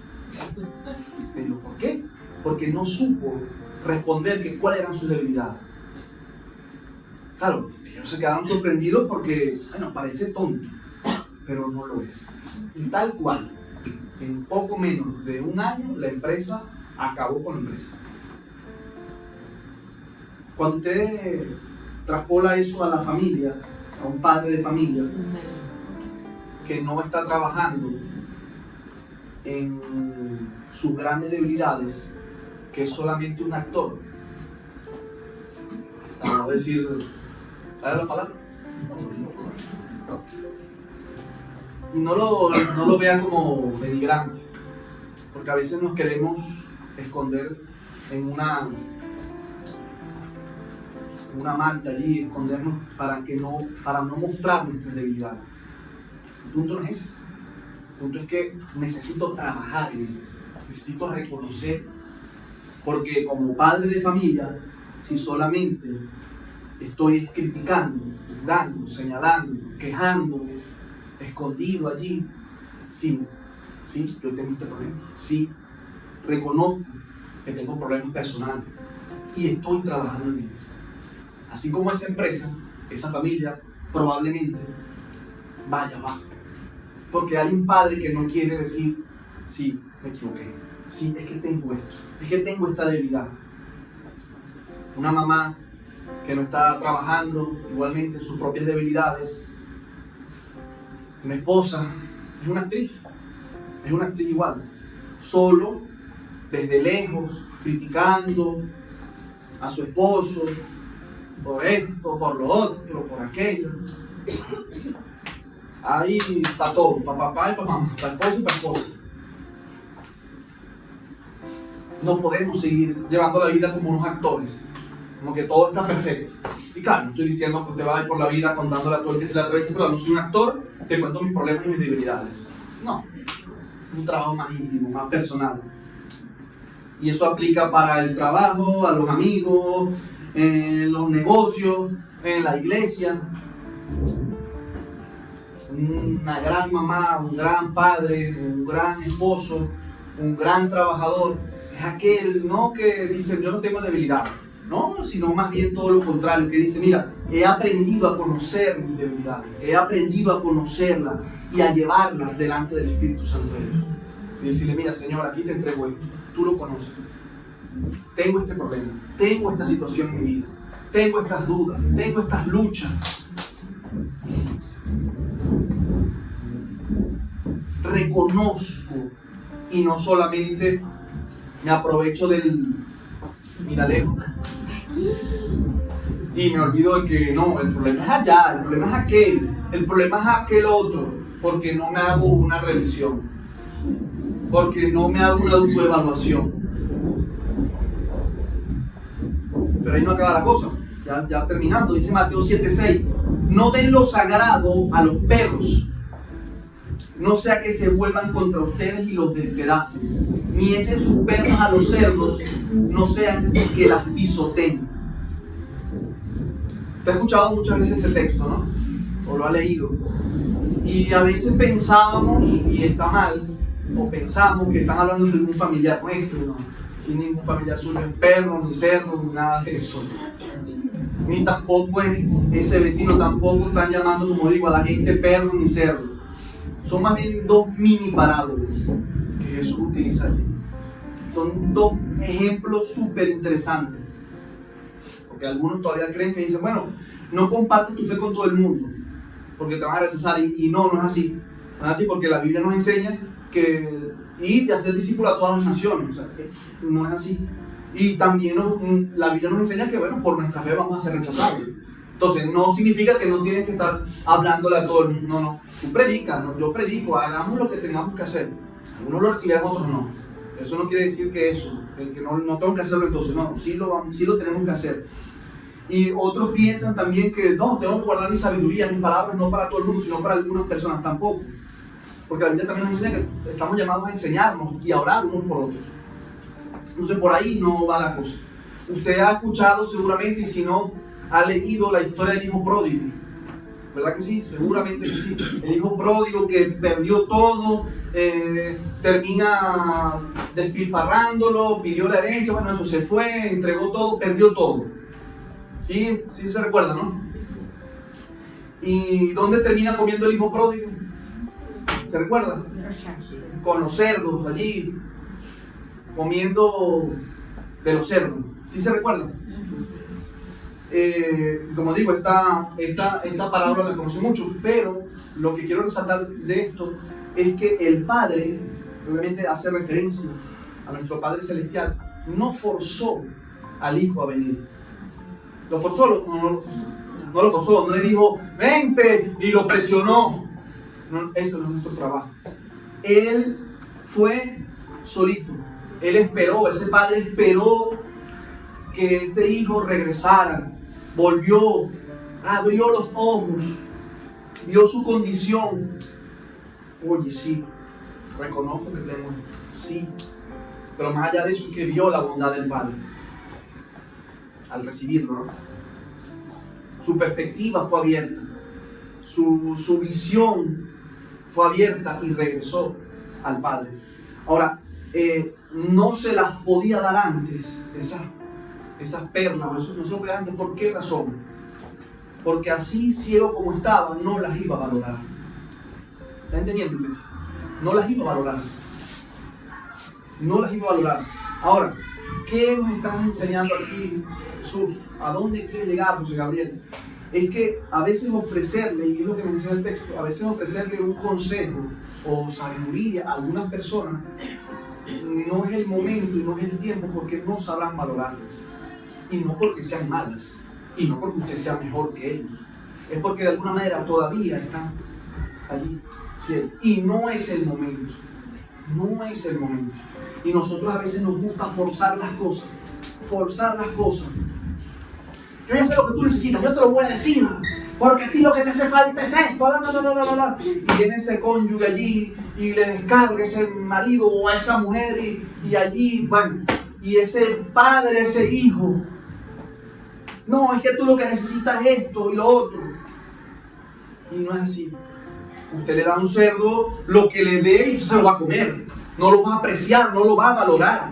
Le digo, ¿por qué? Porque no supo responder que cuáles eran sus debilidades. Claro, ellos se quedaron sorprendidos porque, bueno, parece tonto, pero no lo es. Y tal cual, en poco menos de un año, la empresa acabó con la empresa. Cuando usted traspola eso a la familia, a un padre de familia que no está trabajando en sus grandes debilidades, que es solamente un actor, vamos a decir, ¿sabes la palabra? Y no lo vean como denigrante, porque a veces nos queremos esconder en una manta allí, escondernos para no mostrar nuestras debilidades. El punto no es ese. El punto es que necesito trabajar en ellas, necesito reconocer, porque como padre de familia, si solamente estoy criticando, juzgando, señalando, quejando, escondido allí, sí, yo tengo este problema, sí, reconozco que tengo problemas personales y estoy trabajando en ellos. Así como esa empresa, esa familia, probablemente vaya abajo. Porque hay un padre que no quiere decir, sí, me equivoqué, sí, es que tengo esto, es que tengo esta debilidad. Una mamá que no está trabajando igualmente en sus propias debilidades. Una esposa es una actriz igual, solo, desde lejos, criticando a su esposo, por esto, por lo otro, por aquello. Ahí está todo, para papá y para mamá, para esposo y para esposa. No podemos seguir llevando la vida como unos actores, como que todo está perfecto. Y claro, no estoy diciendo que usted va a ir por la vida contándole a todo el que se le atraviese, pero no soy un actor, te cuento mis problemas y mis debilidades. No, un trabajo más íntimo, más personal. Y eso aplica para el trabajo, a los amigos, en los negocios, en la iglesia. Una gran mamá, un gran padre, un gran esposo, un gran trabajador, es aquel no que dice yo no tengo debilidad, no, sino más bien todo lo contrario, que dice mira, he aprendido a conocer mis debilidades, he aprendido a conocerlas y a llevarlas delante del Espíritu Santo de Dios. Y decirle mira Señor, aquí te entrego esto, tú lo conoces, tengo este problema, tengo esta situación en mi vida, tengo estas dudas, tengo estas luchas. Reconozco y no solamente me aprovecho del mira lejos y me olvido de que no, el problema es allá, el problema es aquel otro, porque no me hago una revisión, porque no me hago una autoevaluación. Pero ahí no acaba la cosa, ya terminando, dice Mateo 7:6, no den lo sagrado a los perros no sea que se vuelvan contra ustedes y los despedacen, ni echen sus perlas a los cerdos, no sean que las pisoteen. Te he escuchado muchas veces ese texto, ¿no? O lo ha leído. Y a veces pensábamos, y está mal, o pensamos que están hablando de algún familiar nuestro, ¿no? Y ningún familiar suyo es perro, ni cerdo, ni nada de eso. Ni tampoco es ese vecino, tampoco están llamando, como digo, a la gente perro ni cerdo. Son más bien dos mini parábolas que Jesús utiliza aquí. Son dos ejemplos súper interesantes. Porque algunos todavía creen que dicen, bueno, no compartes tu fe con todo el mundo, porque te van a rechazar. Y no es así. No es así porque la Biblia nos enseña que ir y hacer discípulos a todas las naciones. O sea, no es así. Y también la Biblia nos enseña que, bueno, por nuestra fe vamos a ser rechazados. Entonces, no significa que no tienes que estar hablándole a todo el mundo. No. Tú predicas, no, yo predico, hagamos lo que tengamos que hacer. Algunos lo recibirán, otros no. Eso no quiere decir que no tengo que hacerlo entonces. No, sí lo tenemos que hacer. Y otros piensan también que no, tengo que guardar mi sabiduría, mis palabras, no para todo el mundo, sino para algunas personas tampoco. Porque la Biblia también nos enseña que estamos llamados a enseñarnos y a orar unos por otros. Entonces, por ahí no va la cosa. Usted ha escuchado seguramente, y si no, ha leído la historia del hijo pródigo. ¿Verdad que sí? Seguramente que sí. El hijo pródigo que perdió todo, termina despilfarrándolo, pidió la herencia, bueno, eso se fue, entregó todo, perdió todo. ¿Sí? Sí se recuerda, ¿no? ¿Y dónde termina comiendo el hijo pródigo? ¿Se recuerda? Con los cerdos allí, comiendo de los cerdos. ¿Sí se recuerda? Como digo, esta parábola la conoce mucho, pero lo que quiero resaltar de esto es que el Padre, obviamente hace referencia a nuestro Padre Celestial, no forzó al Hijo a venir. ¿Lo forzó? No lo forzó, no le dijo, vente, y lo presionó. No, eso no es nuestro trabajo. Él fue solito, él esperó, ese Padre esperó que este hijo regresara. Volvió, abrió los ojos, vio su condición. Oye, sí, reconozco que tengo, sí, pero más allá de eso es que vio la bondad del Padre al recibirlo, ¿no? Su perspectiva fue abierta, su visión fue abierta y regresó al Padre. Ahora, no se las podía dar antes, esas perlas, eso no se lo podía dar antes. ¿Por qué razón? Porque así ciego como estaba, no las iba a valorar. ¿Está entendiendo, iglesia? No las iba a valorar. No las iba a valorar. Ahora, ¿qué nos estás enseñando aquí, Jesús? ¿A dónde quiere llegar, José Gabriel? Es que a veces ofrecerle, y es lo que me enseña el texto, a veces ofrecerle un consejo o sabiduría a algunas personas no es el momento y no es el tiempo, porque no sabrán valorarlas. Y no porque sean malas, y no porque usted sea mejor que ellos. Es porque de alguna manera todavía están allí, ¿sí? Y no es el momento. No es el momento. Y nosotros a veces nos gusta forzar las cosas. Forzar las cosas. Yo ya sé lo que tú necesitas, yo te lo voy a decir, porque a ti lo que te hace falta es esto. Y viene ese cónyuge allí y le descarga ese marido o a esa mujer y allí, bueno, y ese padre, ese hijo. No, es que tú lo que necesitas es esto y lo otro. Y no es así. Usted le da a un cerdo lo que le dé y se lo va a comer. No lo va a apreciar, no lo va a valorar.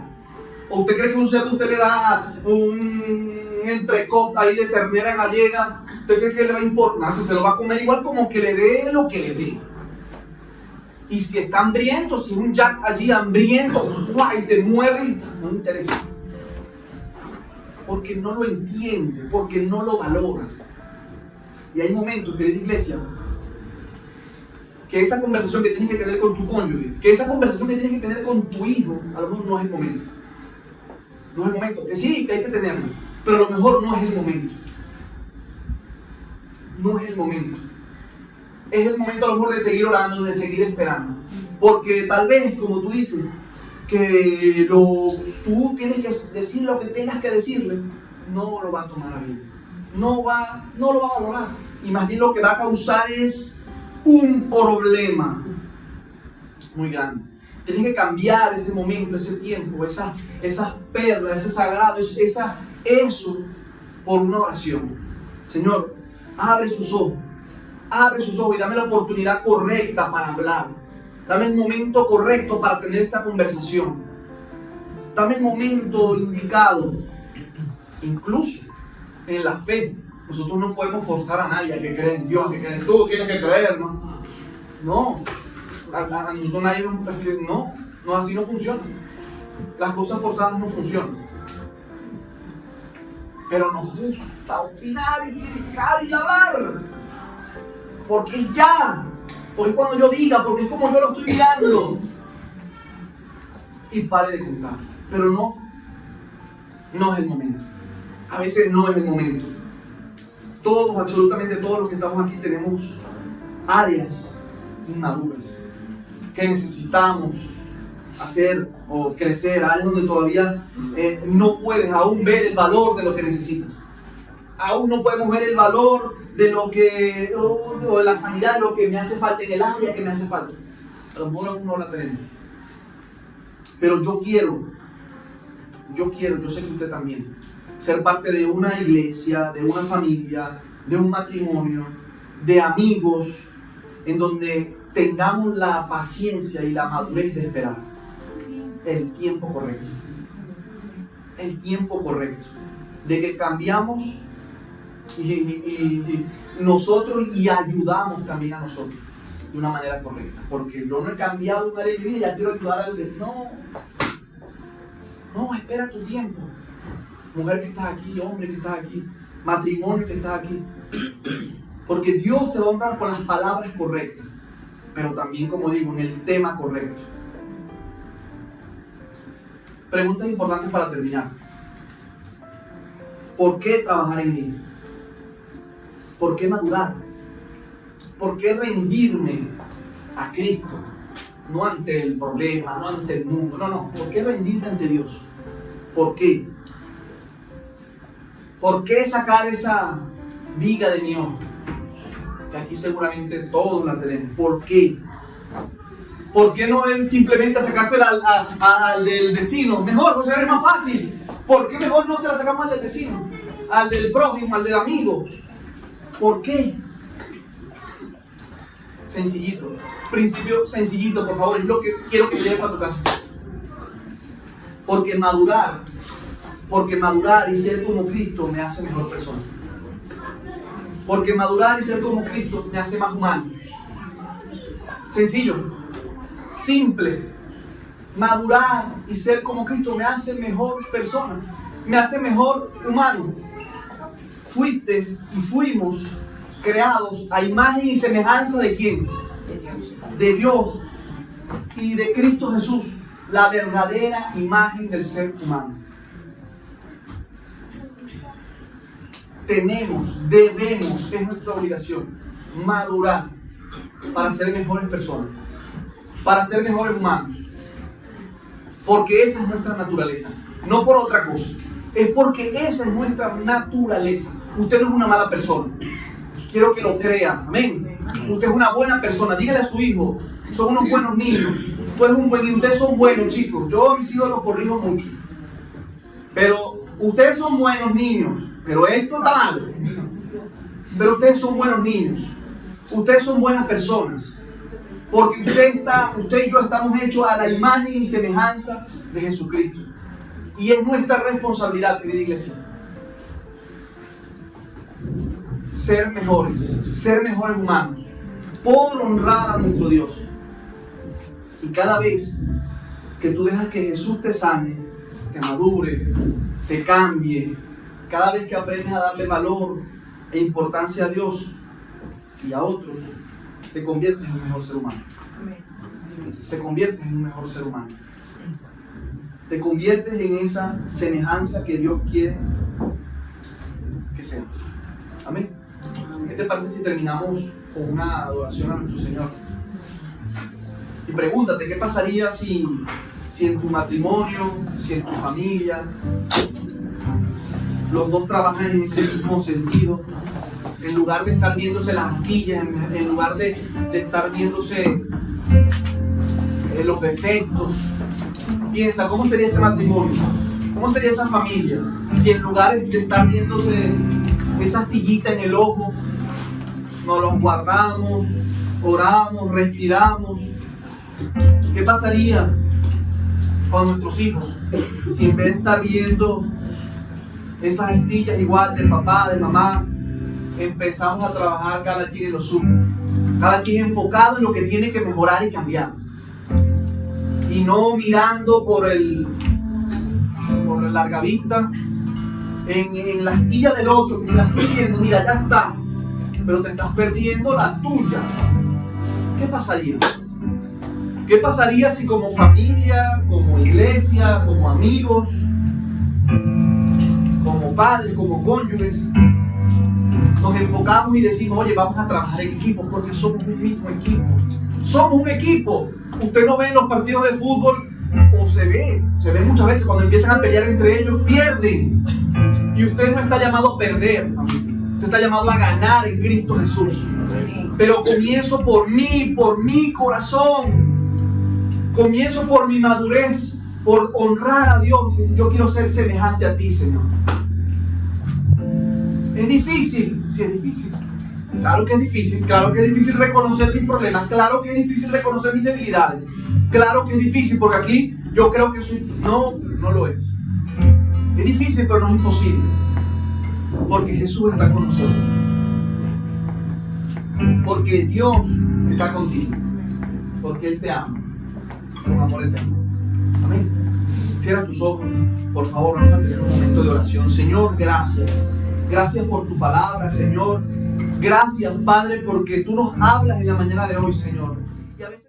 ¿O usted cree que un cerdo usted le da un entrecot ahí de ternera gallega? ¿Usted cree que le va a importar? Se lo va a comer igual como que le dé lo que le dé. Y si está hambriento, si es un jack allí hambriento, y te muerde, no le interesa. Porque no lo entiende, porque no lo valora. Y hay momentos, querida iglesia, que esa conversación que tienes que tener con tu cónyuge, que esa conversación que tienes que tener con tu hijo, a lo mejor no es el momento. No es el momento. Que sí, que hay que tenerlo, pero a lo mejor no es el momento. No es el momento. Es el momento a lo mejor de seguir orando, de seguir esperando. Porque tal vez, como tú dices, que tú tienes que decir lo que tengas que decirle, no lo va a tomar a bien. No lo va a valorar. Y más bien lo que va a causar es un problema. muy grande. Tienes que cambiar ese momento, ese tiempo, esas perlas, ese sagrado, eso por una oración. Señor, abre sus ojos y dame la oportunidad correcta para hablar. Dame el momento correcto para tener esta conversación. Dame el momento indicado. Incluso en la fe, nosotros no podemos forzar a nadie a que crea en Dios, a que crea en tú, tienes que creer, ¿no? No. A nosotros nadie, no, así no funciona. Las cosas forzadas no funcionan. Pero nos gusta opinar y criticar y hablar. Porque es ya. Porque es cuando yo diga, porque es como yo lo estoy mirando. Y pare de contar. Pero no es el momento. A veces no es el momento. Todos, absolutamente todos los que estamos aquí tenemos áreas inmaduras que necesitamos hacer o crecer, áreas donde todavía no puedes aún ver el valor de lo que necesitas. Aún no podemos ver el valor de lo que, o de la sanidad, de lo que me hace falta en el área que me hace falta. A lo mejor aún no la tenemos. Pero yo sé que usted también, ser parte de una iglesia, de una familia, de un matrimonio, de amigos, en donde tengamos la paciencia y la madurez de esperar el tiempo correcto. El tiempo correcto. De que cambiamos y nosotros y ayudamos también a nosotros de una manera correcta. Porque yo no he cambiado una ley de vida y ya quiero ayudar al de... No, espera tu tiempo. Mujer que estás aquí, hombre que estás aquí, matrimonio que estás aquí. Porque Dios te va a honrar con las palabras correctas, pero también, como digo, en el tema correcto. Preguntas importantes para terminar. ¿Por qué trabajar en mí? ¿Por qué madurar? ¿Por qué rendirme a Cristo? No ante el problema, no ante el mundo, no. ¿Por qué rendirme ante Dios? ¿Por qué? ¿Por qué sacar esa viga de mi ojo? Que aquí seguramente todos la tenemos. ¿Por qué? ¿Por qué no es simplemente sacársela al del vecino? Mejor, José, es más fácil. ¿Por qué mejor no se la sacamos al del vecino? Al del prójimo, al del amigo. ¿Por qué? Sencillito. Principio sencillito, por favor. Es lo que quiero que lleves para tu casa. Porque madurar y ser como Cristo me hace mejor persona. Porque madurar y ser como Cristo me hace más humano. Sencillo, simple. Madurar y ser como Cristo me hace mejor persona, me hace mejor humano. Fuiste y fuimos creados a imagen y semejanza de ¿quién? De Dios y de Cristo Jesús, la verdadera imagen del ser humano. Debemos, es nuestra obligación, madurar para ser mejores personas, para ser mejores humanos. Porque esa es nuestra naturaleza, no por otra cosa. Es porque esa es nuestra naturaleza. Usted no es una mala persona. Quiero que lo crea, amén. Usted es una buena persona. Dígale a su hijo, son unos buenos niños. Tú eres un buen hijo, ustedes son buenos chicos. Yo a mis hijos los corrijo mucho. Pero ustedes son buenos niños. Pero esto está mal. Pero ustedes son buenos niños. Ustedes son buenas personas. Porque usted y yo estamos hechos a la imagen y semejanza de Jesucristo. Y es nuestra responsabilidad, querida iglesia, ser mejores humanos, por honrar a nuestro Dios. Y cada vez que tú dejas que Jesús te sane, te madure, te cambie, cada vez que aprendes a darle valor e importancia a Dios y a otros, te conviertes en un mejor ser humano. Te conviertes en un mejor ser humano. Te conviertes en esa semejanza que Dios quiere que sea. Amén. ¿Qué te parece si terminamos con una adoración a nuestro Señor? Y pregúntate, ¿qué pasaría si en tu matrimonio, si en tu familia, los dos trabajan en ese mismo sentido? En lugar de estar viéndose las astillas, en lugar de estar viéndose los defectos. Piensa, ¿cómo sería ese matrimonio? ¿Cómo sería esa familia? Si en lugar de estar viéndose esa astillita en el ojo, nos los guardamos, oramos, respiramos. ¿Qué pasaría con nuestros hijos si en vez de estar viendo esas astillas igual de papá, de mamá, empezamos a trabajar cada quien en lo suyo, cada quien enfocado en lo que tiene que mejorar y cambiar, y no mirando por el larga vista en la astilla del otro que se la está viendo? Mira, ya está, pero te estás perdiendo la tuya. ¿Qué pasaría? ¿Qué pasaría si como familia, como iglesia, como amigos, como padres, como cónyuges, nos enfocamos y decimos, oye, vamos a trabajar en equipo, porque somos un mismo equipo? Somos un equipo. Usted no ve en los partidos de fútbol, o se ve muchas veces cuando empiezan a pelear entre ellos, pierden. Y usted no está llamado a perder, familia. Usted está llamado a ganar en Cristo Jesús. Pero comienzo por mí, por mi corazón. Comienzo por mi madurez, por honrar a Dios. Yo quiero ser semejante a ti, Señor. ¿Es difícil? Sí, es difícil. Claro que es difícil. Claro que es difícil reconocer mis problemas. Claro que es difícil reconocer mis debilidades. Claro que es difícil, porque aquí yo creo que no lo es. Es difícil, pero no es imposible. Porque Jesús está con nosotros. Porque Dios está contigo. Porque Él te ama con amor eterno. Amén. Cierra tus ojos, por favor. Vamos a tener un momento de oración. Señor, gracias. Gracias por tu palabra, Señor. Gracias, Padre, porque tú nos hablas en la mañana de hoy, Señor. Y a veces